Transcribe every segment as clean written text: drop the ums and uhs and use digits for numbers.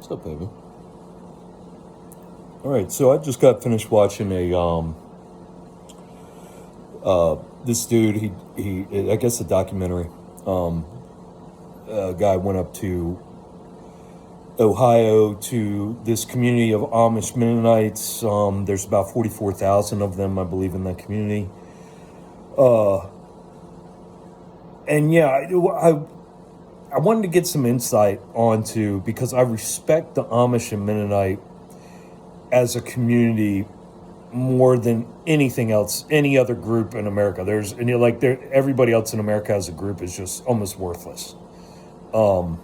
What's up, baby? All right, so I just got finished watching this dude. I guess a documentary. A guy went up to Ohio to this community of Amish Mennonites. There's about 44,000 of them, I believe, in that community. And yeah, I wanted to get some insight onto, because I respect the Amish and Mennonite as a community more than anything else, any other group in America. Everybody else in America as a group is just almost worthless. So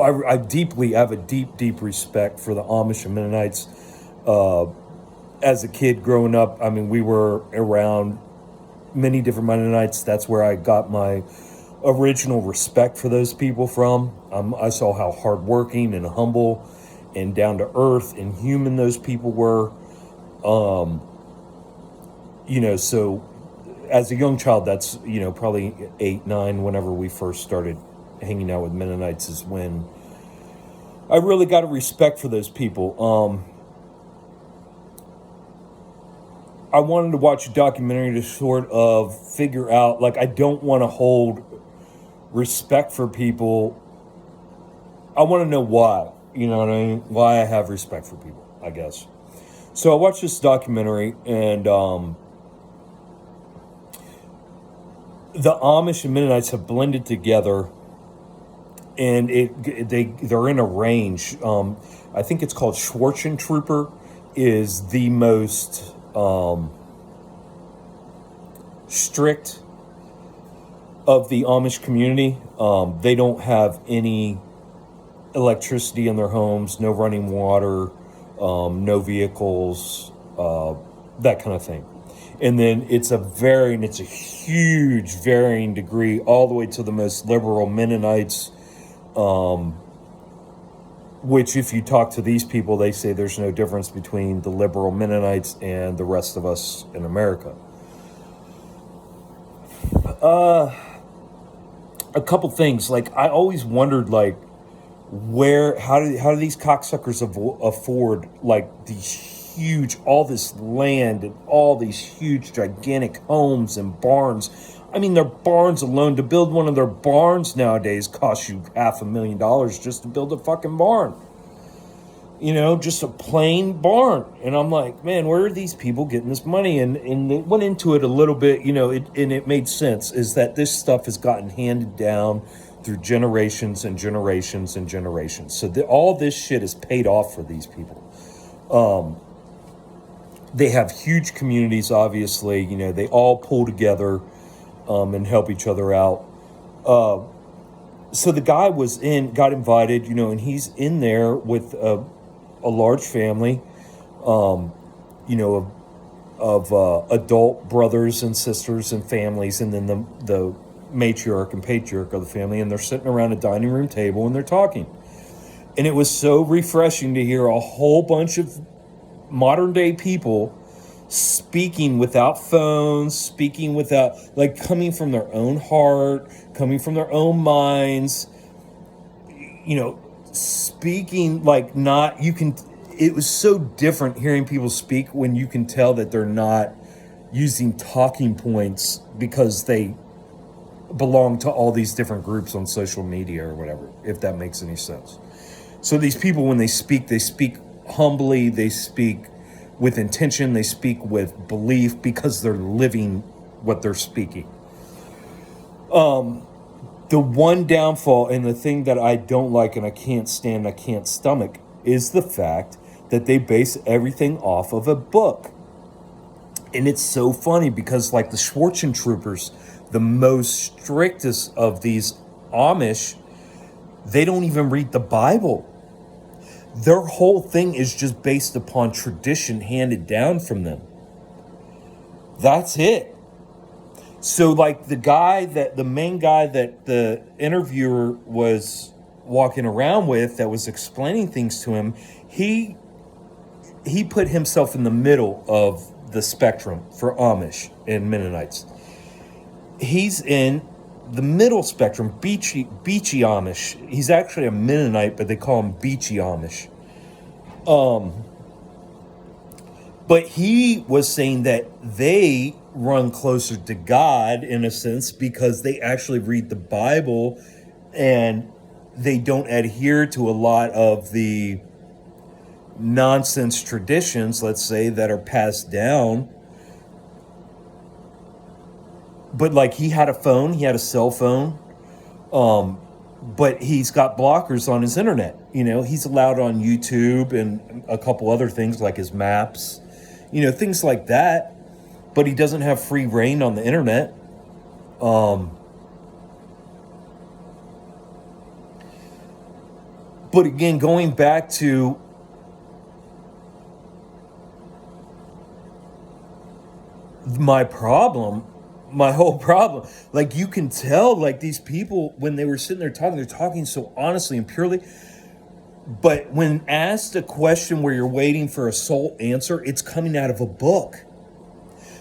I have a deep respect for the Amish and Mennonites. As a kid growing up, I mean, we were around many different Mennonites. That's where I got my original respect for those people from. I saw how hardworking and humble and down to earth and human those people were. So as a young child, that's, probably 8, 9, whenever we first started hanging out with Mennonites, is when I really got a respect for those people. I wanted to watch a documentary to sort of figure out, I don't want to hold respect for people. I want to know why, you know what I mean? Why I have respect for people, I guess. So I watched this documentary, and the Amish and Mennonites have blended together, and they're in a range. I think it's called Schwarzentrooper, is the most strict of the Amish community. They don't have any electricity in their homes, no running water, no vehicles, that kind of thing. And then it's a huge varying degree, all the way to the most liberal Mennonites, which, if you talk to these people, they say there's no difference between the liberal Mennonites and the rest of us in America. A couple things, I always wondered, how do these cocksuckers afford all this land and all these huge gigantic homes and barns? I mean, their barns alone, to build one of their barns nowadays costs you $500,000 just to build a fucking barn. Just a plain barn. And I'm like, man, where are these people getting this money? And they went into it a little bit, and it made sense, is that this stuff has gotten handed down through generations and generations and generations. So all this shit is paid off for these people. They have huge communities, obviously. They all pull together and help each other out. So the guy got invited, and he's in there with a large family, of adult brothers and sisters and families, and then the matriarch and patriarch of the family, and they're sitting around a dining room table and they're talking. And it was so refreshing to hear a whole bunch of modern day people speaking without phones, speaking without, coming from their own heart, coming from their own minds, speaking it was so different hearing people speak when you can tell that they're not using talking points because they belong to all these different groups on social media or whatever, if that makes any sense. So these people, when they speak humbly, they speak with intention, they speak with belief, because they're living what they're speaking. The one downfall, and the thing that I don't like and I can't stomach, is the fact that they base everything off of a book. And it's so funny because, the Schwarzentroopers, the most strictest of these Amish, they don't even read the Bible. Their whole thing is just based upon tradition handed down from them. That's it. So the main guy that the interviewer was walking around with, that was explaining things to him, he put himself in the middle of the spectrum for Amish and Mennonites. He's in the middle spectrum, beachy Amish. He's actually a Mennonite, but they call him beachy Amish. But he was saying that they run closer to God in a sense because they actually read the Bible and they don't adhere to a lot of the nonsense traditions, let's say, that are passed down. But like he had a cell phone, but he's got blockers on his internet. He's allowed on YouTube and a couple other things like his maps, things like that. But he doesn't have free reign on the internet. But again, going back to my whole problem, like you can tell, like these people, when they were sitting there talking, they're talking so honestly and purely. But when asked a question where you're waiting for a sole answer, it's coming out of a book.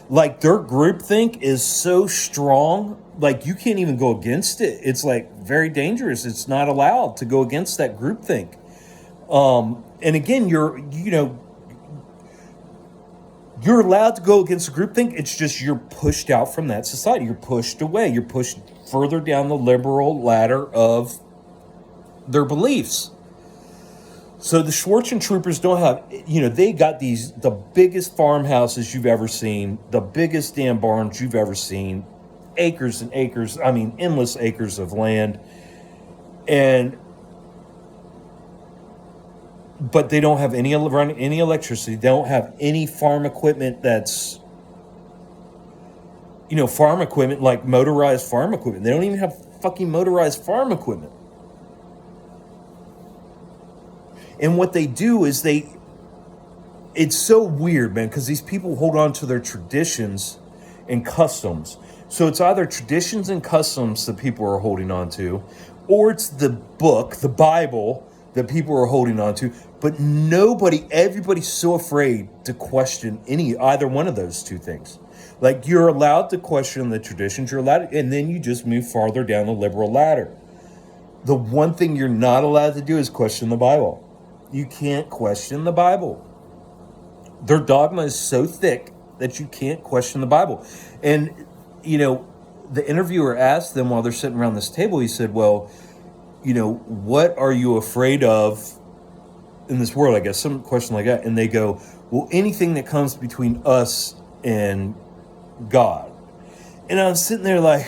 Like their groupthink is so strong, like you can't even go against it. It's like very dangerous. It's not allowed to go against that groupthink. And again, you're allowed to go against the groupthink. It's just you're pushed out from that society. You're pushed away. You're pushed further down the liberal ladder of their beliefs. So the Schwarzen troopers don't have, they got the biggest farmhouses you've ever seen, the biggest damn barns you've ever seen, acres and acres, endless acres of land. But they don't have any electricity. They don't have any farm equipment that's, farm equipment, like motorized farm equipment. They don't even have fucking motorized farm equipment. And what they do is it's so weird, man, because these people hold on to their traditions and customs. So it's either traditions and customs that people are holding on to, or it's the book, the Bible, that people are holding on to. But everybody's so afraid to question either one of those two things. Like you're allowed to question the traditions, and then you just move farther down the liberal ladder. The one thing you're not allowed to do is question the Bible. You can't question the Bible. Their dogma is so thick that you can't question the Bible. And, the interviewer asked them while they're sitting around this table, he said, well, what are you afraid of in this world? I guess some question like that. And they go, well, anything that comes between us and God. And I'm sitting there like,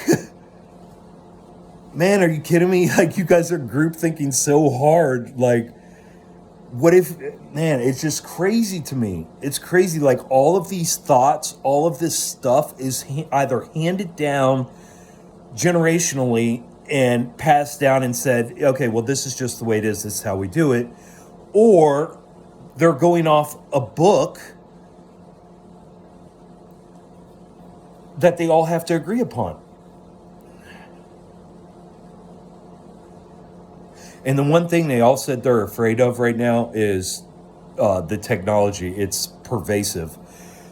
man, are you kidding me? Like, you guys are group thinking so hard. Like, what if, man, it's just crazy to me. It's crazy. Like all of these thoughts, all of this stuff is either handed down generationally and passed down and said, okay, well, this is just the way it is. This is how we do it. Or they're going off a book that they all have to agree upon. And the one thing they all said they're afraid of right now is the technology. It's pervasive.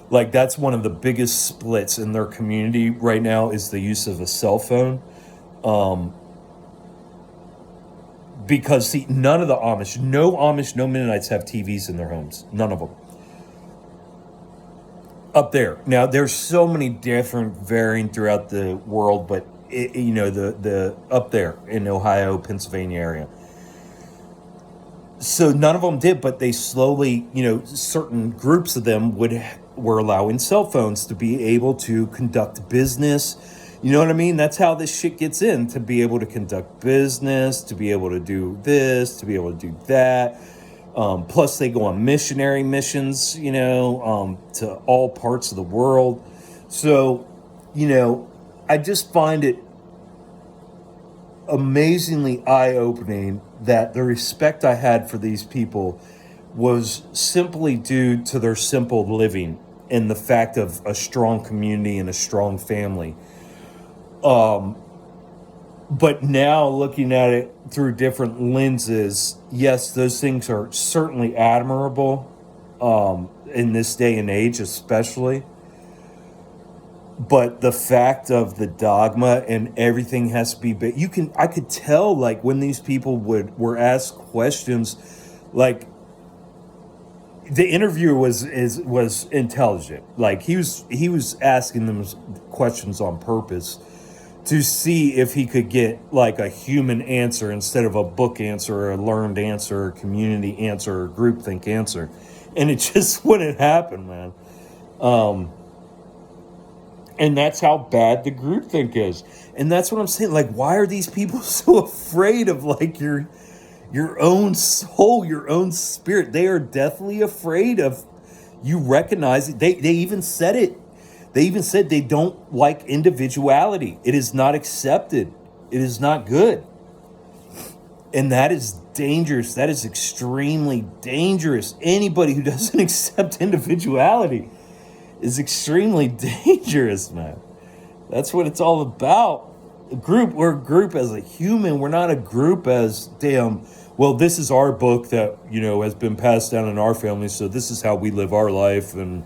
Like that's one of the biggest splits in their community right now is the use of a cell phone. Because none of the Amish, no Mennonites have TVs in their homes. None of them. Up there. Now, there's so many different varying throughout the world, but the up there in Ohio, Pennsylvania area. So none of them did, but they slowly, certain groups of them were allowing cell phones to be able to conduct business. You know what I mean? That's how this shit gets in, to be able to conduct business, to be able to do this, to be able to do that. Plus they go on missionary missions, to all parts of the world. So, I just find it amazingly eye-opening that the respect I had for these people was simply due to their simple living and the fact of a strong community and a strong family. But now looking at it through different lenses, yes, those things are certainly admirable, in this day and age especially. But the fact of the dogma and everything has to be I could tell, like, when these people were asked questions, like, the interviewer was intelligent. Like, he was asking them questions on purpose to see if he could get like a human answer instead of a book answer or a learned answer or community answer or groupthink answer. And it just wouldn't happen, man. And that's how bad the groupthink is. And that's what I'm saying. Like, why are these people so afraid of, like, your own soul, your own spirit? They are deathly afraid of you recognizing. They even said it. They even said they don't like individuality. It is not accepted. It is not good. And that is dangerous. That is extremely dangerous. Anybody who doesn't accept individuality is extremely dangerous, man. That's what it's all about. We're a group as a human. We're not a group as, damn, well, this is our book that, has been passed down in our family, so this is how we live our life, and,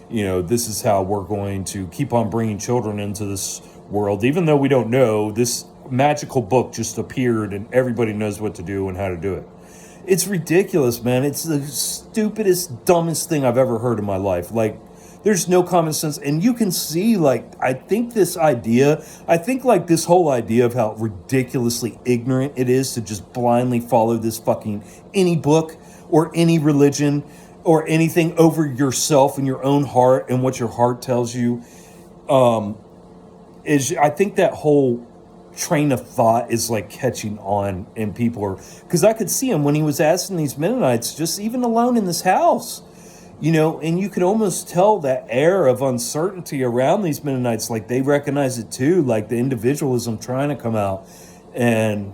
this is how we're going to keep on bringing children into this world. Even though we don't know, this magical book just appeared and everybody knows what to do and how to do it. It's ridiculous, man. It's the stupidest, dumbest thing I've ever heard in my life. Like, there's no common sense. And you can see, like, I think this whole idea of how ridiculously ignorant it is to just blindly follow this fucking any book or any religion or anything over yourself and your own heart and what your heart tells you, I think that whole train of thought is like catching on, and people are, because I could see him when he was asking these Mennonites, just even alone in this house, and you could almost tell that air of uncertainty around these Mennonites. Like, they recognize it too, like the individualism trying to come out. And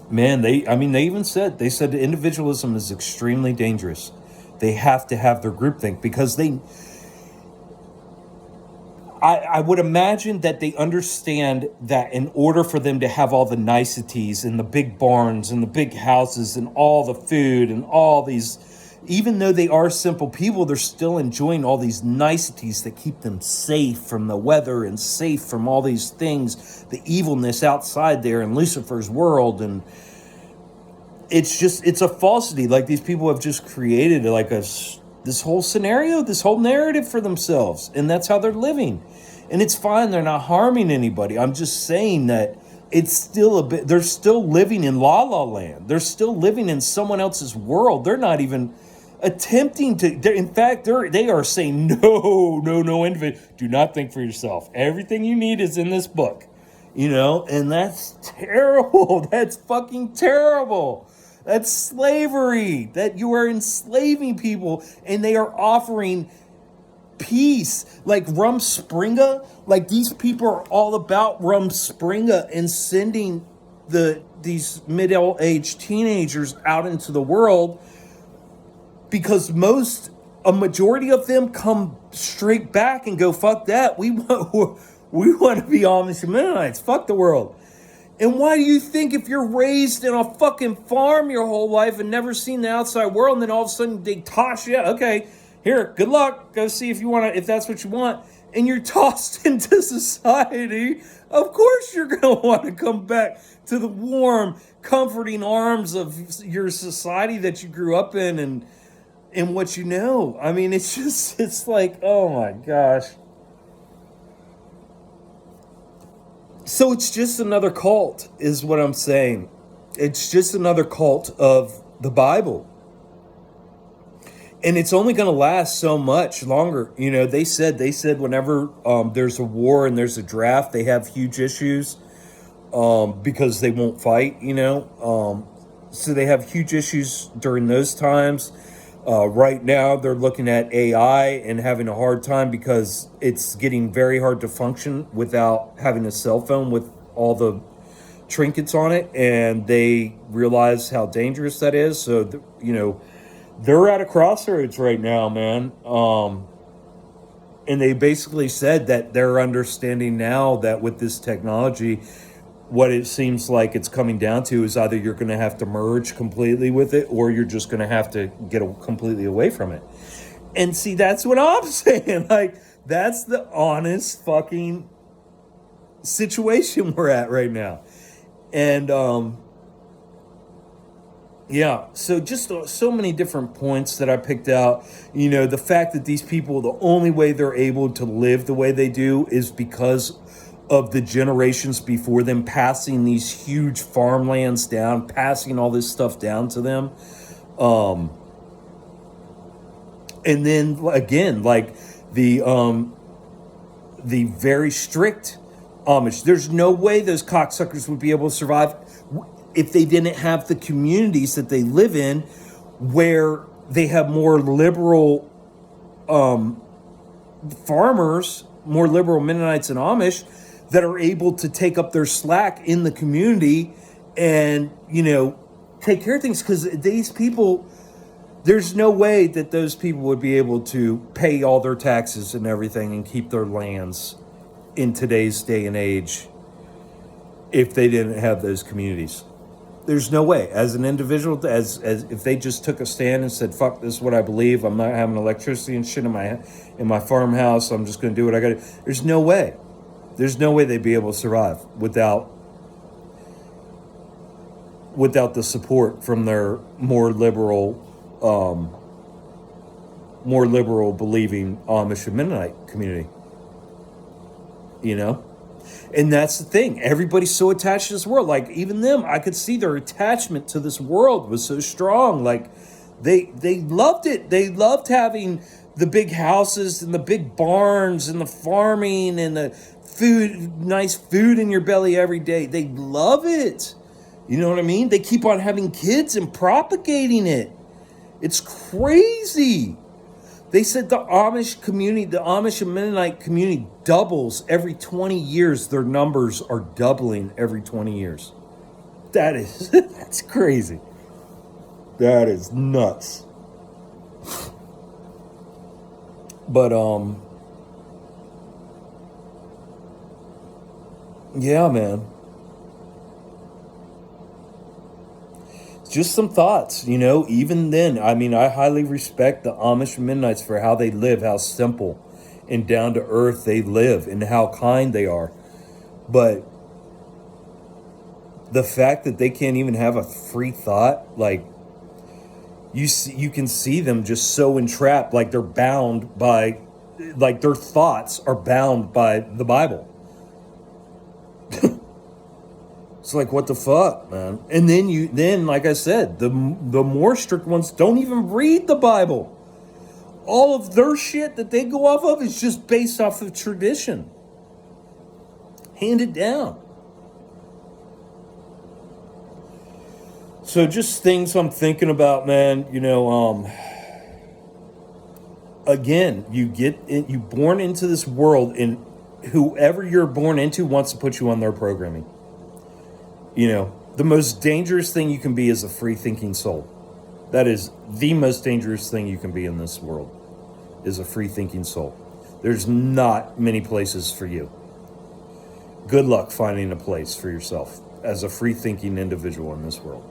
man, they even said, the individualism is extremely dangerous. They have to have their groupthink because I would imagine that they understand that in order for them to have all the niceties and the big barns and the big houses and all the food and all these, even though they are simple people, they're still enjoying all these niceties that keep them safe from the weather and safe from all these things, the evilness outside there in Lucifer's world. And it's a falsity. Like, these people have just created like this whole scenario, this whole narrative for themselves, and that's how they're living. And it's fine, they're not harming anybody. I'm just saying that it's still they're still living in La La Land. They're still living in someone else's world. They're not even attempting to, in fact, they are saying, no, do not think for yourself. Everything you need is in this book, and that's terrible. That's fucking terrible. That's slavery, that you are enslaving people, and they are offering peace. Like Rumspringa, like, these people are all about Rumspringa and sending these middle-aged teenagers out into the world, because a majority of them come straight back and go, fuck that, we want to be Amish Mennonites, fuck the world. And why do you think, if you're raised in a fucking farm your whole life and never seen the outside world, and then all of a sudden they toss you, okay, here, good luck, go see if that's what you want, and you're tossed into society, of course you're going to want to come back to the warm, comforting arms of your society that you grew up in and what you know. I mean, it's like, oh my gosh. So it's just another cult, is what I'm saying. It's just another cult of the Bible. And it's only going to last so much longer. They said whenever there's a war and there's a draft, they have huge issues because they won't fight, so they have huge issues during those times. Right now, they're looking at AI and having a hard time because it's getting very hard to function without having a cell phone with all the trinkets on it. And they realize how dangerous that is. So, they're at a crossroads right now, man. And they basically said that they're understanding now that with this technology, what it seems like it's coming down to is either you're going to have to merge completely with it, or you're just going to have to get completely away from it. And see, that's what I'm saying. Like, That's the honest fucking situation we're at right now. And yeah, so just so many different points that I picked out. You know, the fact that these people, the only way they're able to live the way they do is because of the generations before them passing these huge farmlands down, passing all this stuff down to them. And then again, like the very strict Amish. There's no way those cocksuckers would be able to survive if they didn't have the communities that they live in where they have more liberal farmers, more liberal Mennonites and Amish that are able to take up their slack in the community and, you know, take care of things. Because these people, there's no way that those people would be able to pay all their taxes and everything and keep their lands in today's day and age if they didn't have those communities. There's no way. As an individual, as if they just took a stand and said, "Fuck, this is what I believe. I'm not having electricity and shit in my farmhouse. I'm just going to do what I got to." There's no way. There's no way they'd be able to survive without the support from their more liberal believing Amish and Mennonite community. You know? And that's the thing. Everybody's so attached to this world. Like, even them, I could see their attachment to this world was so strong. Like, they loved it. They loved having the big houses and the big barns and the farming and the food, nice food in your belly every day. They love it. You know what I mean? They keep on having kids and propagating it. It's crazy. They said the Amish community, the Amish and Mennonite community doubles every 20 years. Their numbers are doubling every 20 years. That's crazy. That is nuts. But, yeah, man. Just some thoughts, you know, even then. I mean, I highly respect the Amish Mennonites for how they live, how simple and down to earth they live, and how kind they are. But the fact that they can't even have a free thought, like, you can see them just so entrapped, like they're bound by, like their thoughts are bound by the Bible. It's like, what the fuck, man? And then, like I said, the more strict ones don't even read the Bible. All of their shit that they go off of is just based off of tradition. Handed down. So just things I'm thinking about, man. You know, again, you born into this world, and whoever you're born into wants to put you on their programming. You know, the most dangerous thing you can be is a free-thinking soul. That is the most dangerous thing you can be in this world, is a free-thinking soul. There's not many places for you. Good luck finding a place for yourself as a free-thinking individual in this world.